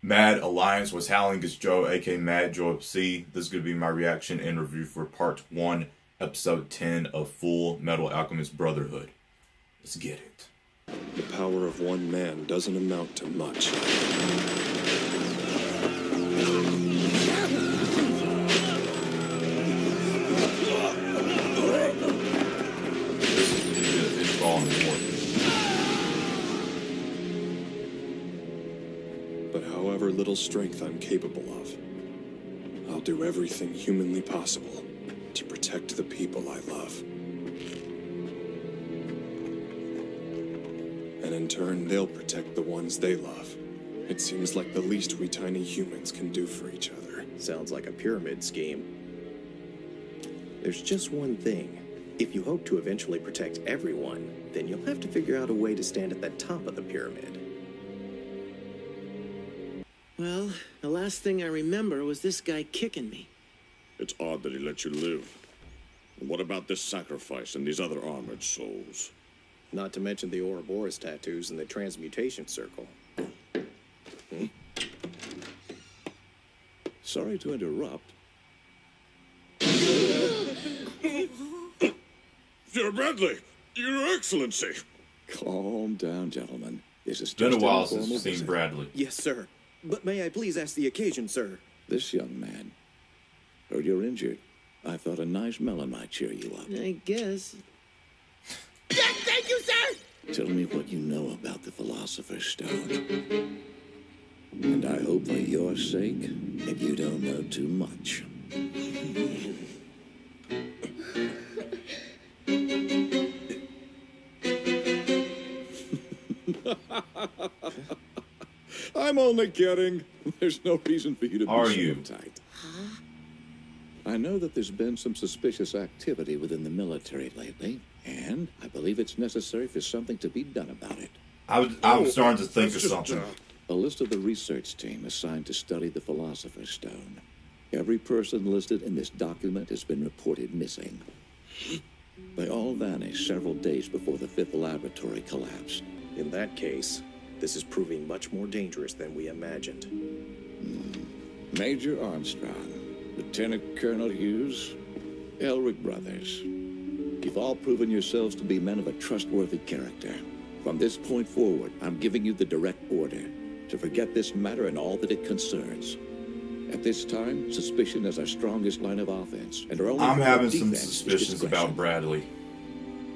Mad Alliance was howling as Joe, aka Mad Joe C. This is going to be my reaction and review for part 1, episode 10 of Fullmetal Alchemist Brotherhood. Let's get it. The power of one man doesn't amount to much. It's falling apart. But however little strength I'm capable of, I'll do everything humanly possible to protect the people I love. And in turn, they'll protect the ones they love. It seems like the least we tiny humans can do for each other. Sounds like a pyramid scheme. There's just one thing. If you hope to eventually protect everyone, then you'll have to figure out a way to stand at the top of the pyramid. Well, the last thing I remember was this guy kicking me. It's odd that he let you live. What about this sacrifice and these other armored souls? Not to mention the Ouroboros tattoos and the transmutation circle. Sorry to interrupt. Sir Bradley, Your Excellency! Calm down, gentlemen. This is It's been a just while informal since we've seen visit. Bradley. Yes, sir. But may I please ask the occasion, sir? This young man. Heard you're injured. I thought a nice melon might cheer you up. I guess. Thank you, sir! Tell me what you know about the Philosopher's Stone. And I hope for your sake that you don't know too much. I'm only kidding. There's no reason for you to be so uptight. Huh? I know that there's been some suspicious activity within the military lately, and I believe it's necessary for something to be done about it. I'm starting to think of something. A list of the research team assigned to study the Philosopher's Stone. Every person listed in this document has been reported missing. They all vanished several days before the fifth laboratory collapsed. In that case, this is proving much more dangerous than we imagined. Major Armstrong, Lieutenant Colonel Hughes, Elric Brothers. You've all proven yourselves to be men of a trustworthy character. From this point forward, I'm giving you the direct order to forget this matter and all that it concerns. At this time, suspicion is our strongest line of offense, and our only I'm having some defense is suspicions discretion. about Bradley.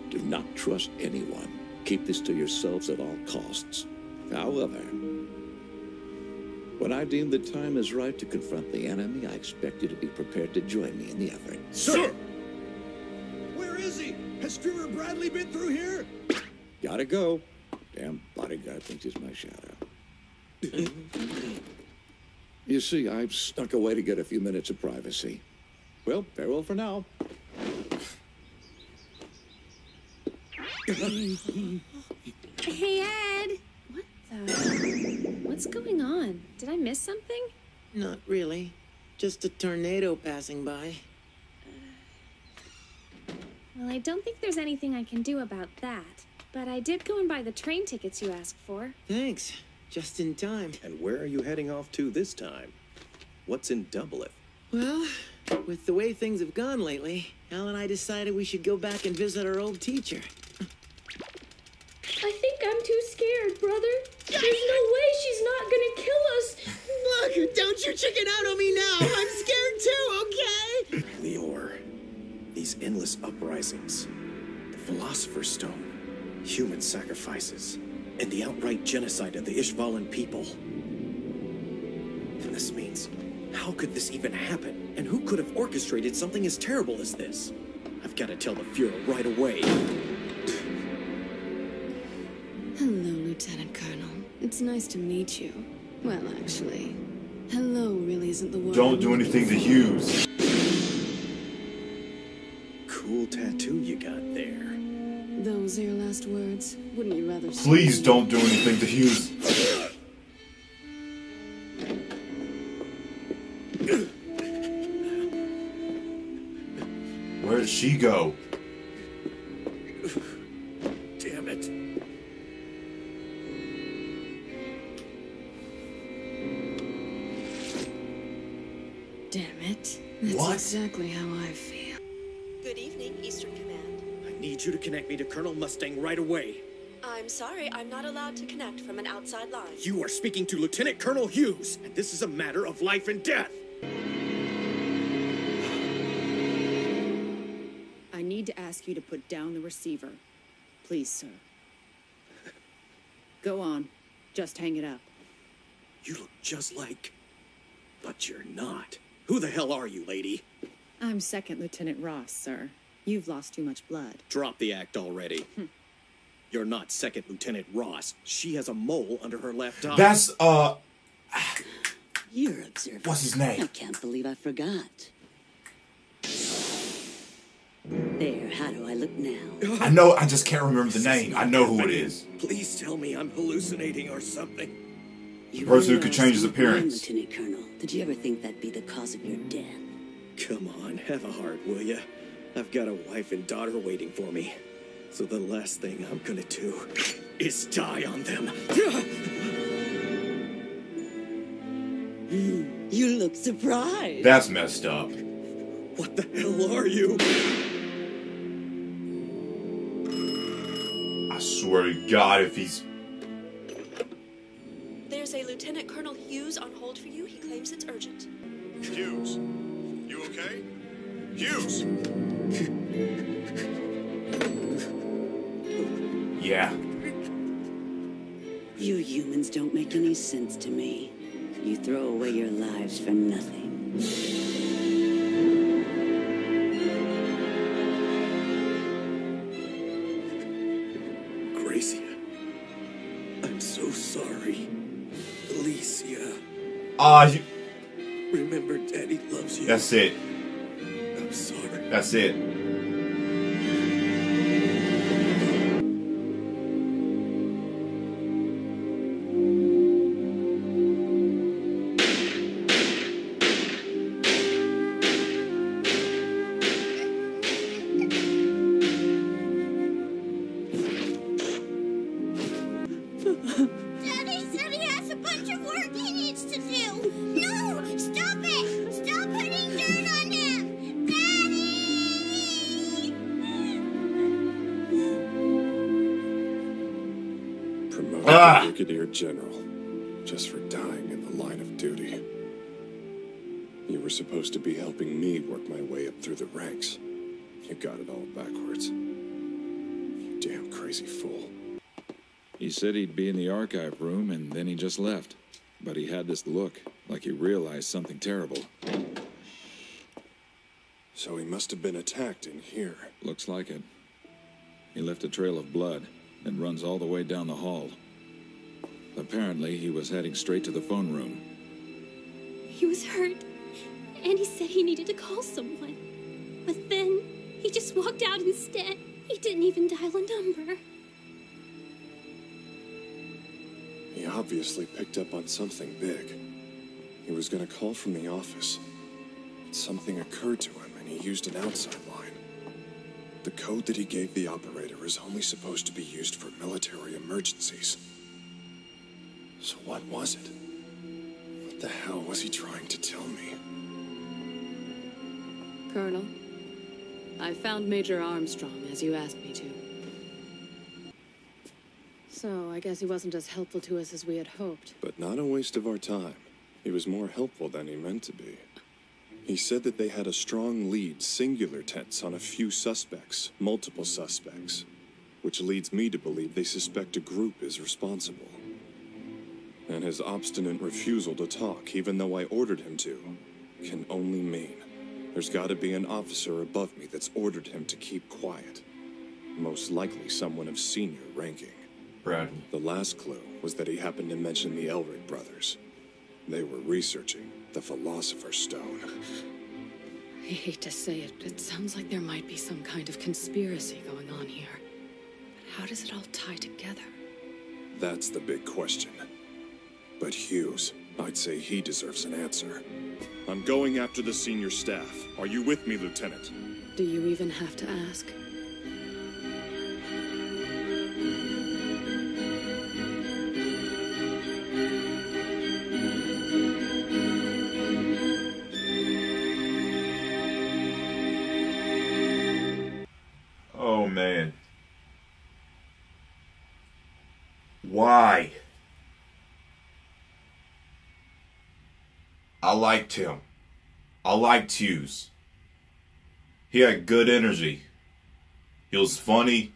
Do not trust anyone. Keep this to yourselves at all costs. However, when I deem the time is right to confront the enemy, I expect you to be prepared to join me in the effort. Sir! Where is he? Has Streamer Bradley been through here? Gotta go. Damn bodyguard thinks he's my shadow. You see, I've snuck away to get a few minutes of privacy. Well, farewell for now. Hey, Ed! What the? What's going on? Did I miss something? Not really. Just a tornado passing by. Well, I don't think there's anything I can do about that. But I did go and buy the train tickets you asked for. Thanks. Just in time. And where are you heading off to this time? What's in Doubleth? Well, with the way things have gone lately, Al and I decided we should go back and visit our old teacher. I think I'm too scared, brother. There's no way she's not gonna kill us. Look, don't you chicken out on me now. I'm scared too, okay? Lior, these endless uprisings, the Philosopher's Stone, human sacrifices, and the outright genocide of the Ishvalan people. And this means, how could this even happen? And who could have orchestrated something as terrible as this? I've got to tell the Fuhrer right away. Hello, Lieutenant Colonel. It's nice to meet you. Well, actually, hello really isn't the word. Don't do anything to Hughes. Cool tattoo you got there. Those are your last words. Wouldn't you rather say? Please don't do anything to Hughes. Where did she go? damn it. That's What? exactly how I feel. Good evening, Eastern Command. I need you to connect me to Colonel Mustang right away. I'm sorry, I'm not allowed to connect from an outside line. You are speaking to Lieutenant Colonel Hughes, and this is a matter of life and death. I need to ask you to put down the receiver. Please, sir. Go on. Just hang it up. You look just like... But you're not. Who the hell are you, lady? I'm Second Lieutenant Ross, sir. You've lost too much blood. Drop the act already. You're not Second Lieutenant Ross. She has a mole under her left eye. That's, You're observant. what's his name? I can't believe I forgot. There, how do I look now? I know, I just can't remember the name. I know who it is. Please tell me I'm hallucinating or something. The person who could change his appearance. Lieutenant Colonel, did you ever think that'd be the cause of your death? Come on, have a heart, will ya? I've got a wife and daughter waiting for me. So the last thing I'm gonna do is die on them. You look surprised. That's messed up. What the hell are you? I swear to God, if he's... There's a Lieutenant Colonel Hughes on hold for you. He claims it's urgent. Hughes, you okay? Hughes! Yeah. You humans don't make any sense to me. You throw away your lives for nothing. Gracia, I'm so sorry. Alicia. You... Remember, Daddy loves you. That's it. I'm sorry. That's it. Daddy said he has a bunch of work he needs to do. No! Stop it! Stop putting dirt on him! Daddy! Promoted to Brigadier General, just for dying in the line of duty. You were supposed to be helping me work my way up through the ranks. You got it all backwards. You damn crazy fool. He said he'd be in the archive room, and then he just left. But he had this look, like he realized something terrible. So he must have been attacked in here. Looks like it. He left a trail of blood, and runs all the way down the hall. Apparently, he was heading straight to the phone room. He was hurt, and he said he needed to call someone. But then, he just walked out instead. He didn't even dial a number. He obviously picked up on something big. He was gonna call from the office. Something occurred to him, and he used an outside line. The code that he gave the operator is only supposed to be used for military emergencies. So what was it? What the hell was he trying to tell me? Colonel, I found Major Armstrong, as you asked me to. So, I guess he wasn't as helpful to us as we had hoped. But not a waste of our time. He was more helpful than he meant to be. He said that they had a strong lead, singular tense, on a few suspects, multiple suspects. Which leads me to believe they suspect a group is responsible. And his obstinate refusal to talk, even though I ordered him to, can only mean there's gotta be an officer above me that's ordered him to keep quiet. Most likely someone of senior ranking. Bradley. The last clue was that he happened to mention the Elric brothers. They were researching the Philosopher's Stone. I hate to say it, but it sounds like there might be some kind of conspiracy going on here. But how does it all tie together? That's the big question. But Hughes, I'd say he deserves an answer. I'm going after the senior staff. Are you with me, Lieutenant? Do you even have to ask? Why? I liked him. I liked Hughes. He had good energy. He was funny.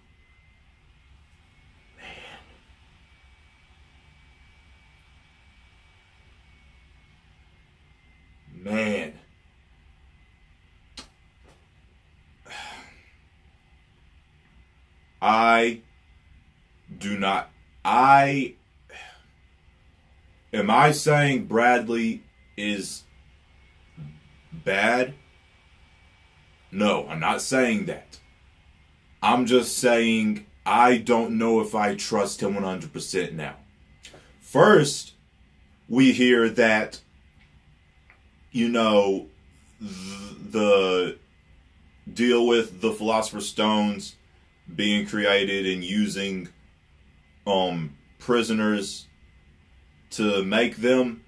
Man. I do not. Am I saying Bradley is bad? No, I'm not saying that. I'm just saying I don't know if I trust him 100% now. First, we hear that, you know, the deal with the Philosopher's Stones being created and using prisoners to make them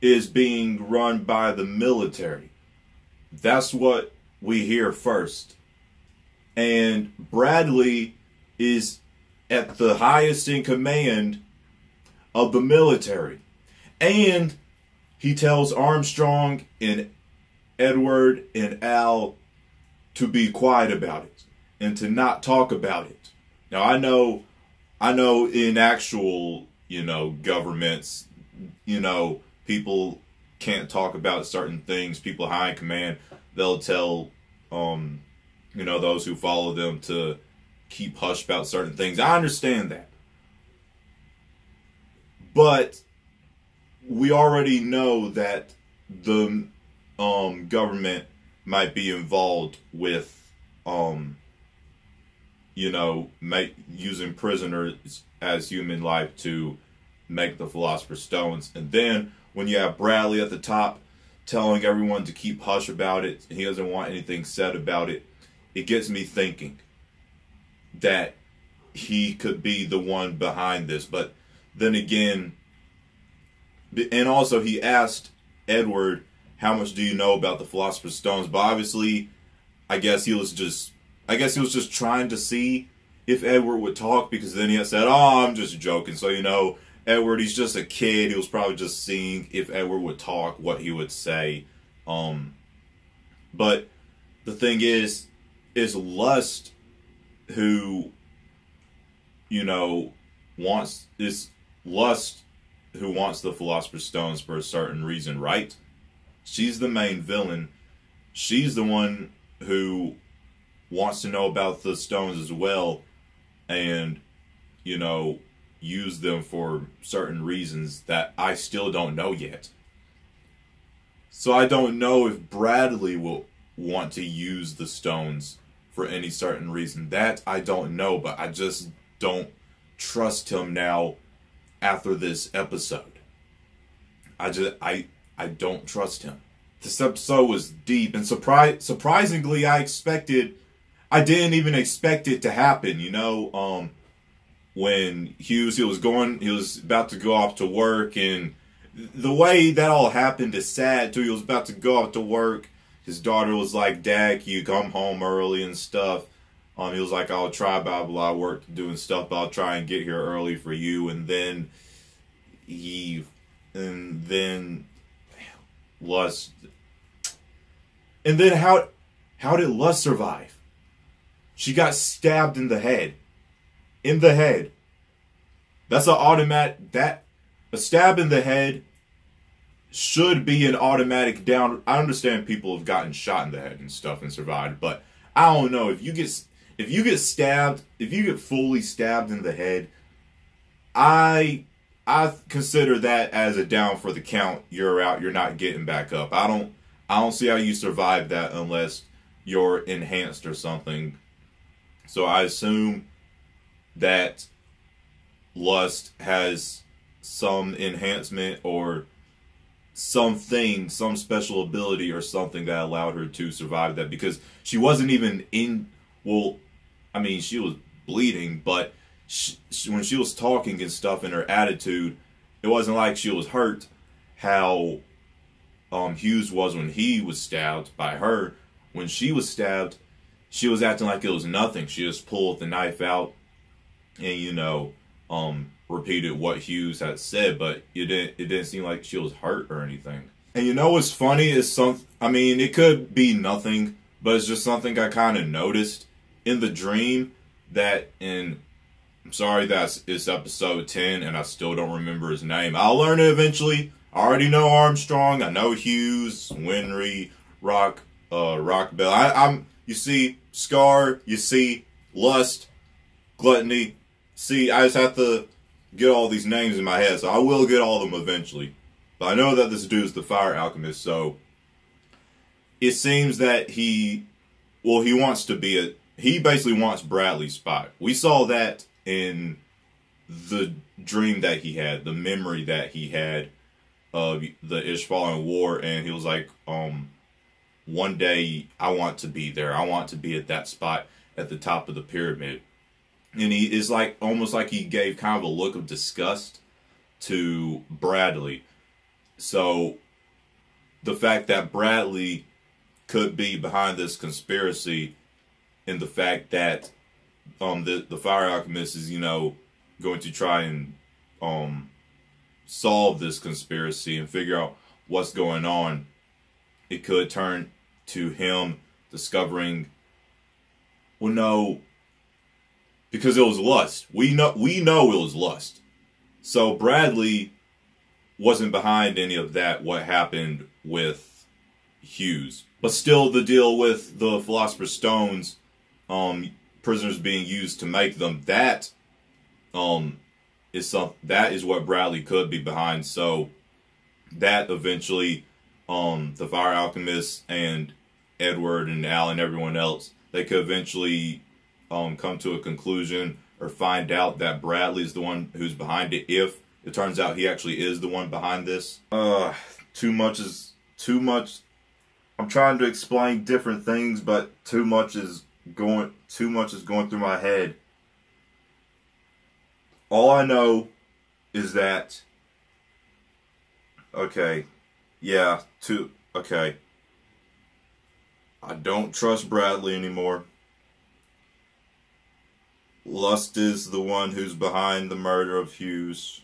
is being run by the military. That's what we hear first. And Bradley is at the highest in command of the military. And he tells Armstrong and Edward and Al to be quiet about it and to not talk about it. Now, I know in actual, you know, governments, you know, people can't talk about certain things. People high in command, they'll tell, you know, those who follow them to keep hush about certain things. I understand that. But we already know that the government might be involved with, you know, using prisoners as human life to make the Philosopher's Stones. And then when you have Bradley at the top telling everyone to keep hush about it, and he doesn't want anything said about it, it gets me thinking that he could be the one behind this. But then again, and also he asked Edward, how much do you know about the Philosopher's Stones? But obviously, I guess he was just trying to see if Edward would talk, because then he had said, oh, I'm just joking. So, you know, Edward, he's just a kid. He was probably just seeing if Edward would talk, what he would say. But the thing is Lust who, you know, wants the Philosopher's Stones for a certain reason, right? She's the main villain. She's the one who wants to know about the stones as well, and, you know, use them for certain reasons that I still don't know yet. So I don't know if Bradley will want to use the stones for any certain reason. That I don't know, but I just don't trust him now after this episode. I don't trust him. This episode was deep, and surprisingly, I didn't even expect it to happen, you know. When Hughes, he was about to go off to work, and the way that all happened is sad too. He was about to go off to work. His daughter was like, Dad, can you come home early and stuff? He was like, I'll try, blah, blah, work to do and stuff, but I'll try and get here early for you. And then Lust. And then how did Lust survive? She got stabbed in the head. In the head. That's an automatic, a stab in the head should be an automatic down. I understand people have gotten shot in the head and stuff and survived, but I don't know, if you get stabbed, if you get fully stabbed in the head, I consider that as a down for the count. You're out, you're not getting back up. I don't see how you survive that unless you're enhanced or something. So I assume that Lust has some enhancement or something, some special ability or something that allowed her to survive that, because she wasn't even she was bleeding, but when she was talking and stuff and her attitude, it wasn't like she was hurt how Hughes was when he was stabbed by her. When she was stabbed, she was acting like it was nothing. She just pulled the knife out and, you know, repeated what Hughes had said, but it didn't seem like she was hurt or anything. And you know what's funny is I mean, it could be nothing, but it's just something I kind of noticed in the dream I'm sorry it's episode 10 and I still don't remember his name. I'll learn it eventually. I already know Armstrong. I know Hughes, Winry, Rockbell. You see Scar, you see Lust, Gluttony. See, I just have to get all these names in my head, so I will get all of them eventually. But I know that this dude is the Fire Alchemist, so it seems that he basically wants Bradley's spot. We saw that in the dream that he had, the memory that he had of the Ishvalan War, and he was like, one day I want to be there. I want to be at that spot at the top of the pyramid. And he is like, almost like he gave kind of a look of disgust to Bradley. So the fact that Bradley could be behind this conspiracy, and the fact that the Fire Alchemist is, going to try and solve this conspiracy and figure out what's going on, it could turn to him discovering, well, no, because it was lust. We know it was lust. So Bradley wasn't behind any of that, what happened with Hughes. But still, the deal with the Philosopher's Stones, prisoners being used to make them, that is what Bradley could be behind. So that eventually, the Fire Alchemist and Edward and Al and everyone else, they could eventually come to a conclusion or find out that Bradley is the one who's behind it, if it turns out he actually is the one behind this. Too much. I'm trying to explain different things, but too much is going through my head. All I know is that, okay, I don't trust Bradley anymore. Lust is the one who's behind the murder of Hughes.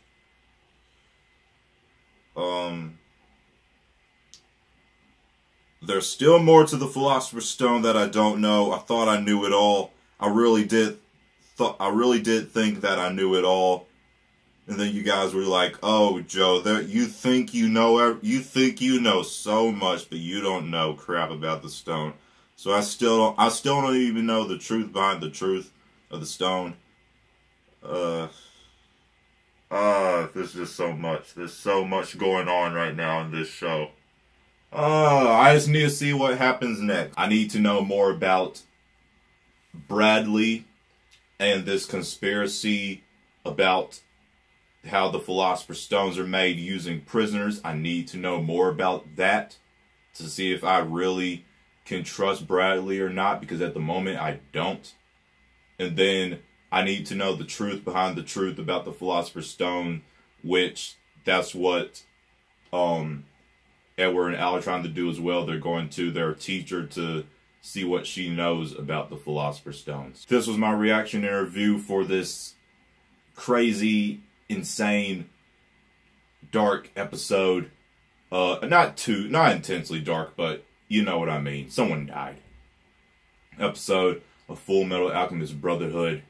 There's still more to the Philosopher's Stone that I don't know. I thought I knew it all. I really did think that I knew it all. And then you guys were like, "Oh, Joe, you think you know so much, but you don't know crap about the stone." So I still don't even know the truth behind the truth of the stone. There's just so much. There's so much going on right now in this show. I just need to see what happens next. I need to know more about Bradley and this conspiracy about how the Philosopher's Stones are made using prisoners. I need to know more about that to see if I really can trust Bradley or not, because at the moment I don't. And then I need to know the truth behind the truth about the Philosopher's Stone, which that's what Edward and Al are trying to do as well. They're going to their teacher to see what she knows about the Philosopher's Stones. This was my reaction and review for this crazy, insane, dark episode. Not intensely dark, but you know what I mean. Someone died. Episode of Fullmetal Alchemist Brotherhood.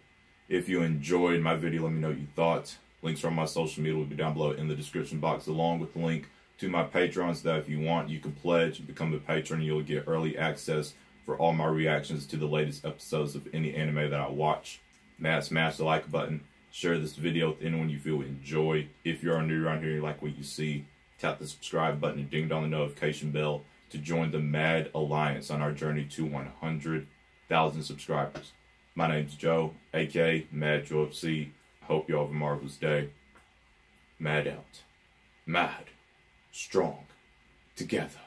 If you enjoyed my video, let me know your thoughts. Links from my social media will be down below in the description box, along with the link to my Patreon, so that if you want, you can pledge and become a patron. You'll get early access for all my reactions to the latest episodes of any anime that I watch. Smash the like button. Share this video with anyone you feel would enjoy. If you are new around here and you like what you see, tap the subscribe button and ding dong the notification bell to join the Mad Alliance on our journey to 100,000 subscribers. My name's Joe, aka Mad Joe FC. Hope you all have a marvelous day. Mad out. Mad. Strong. Together.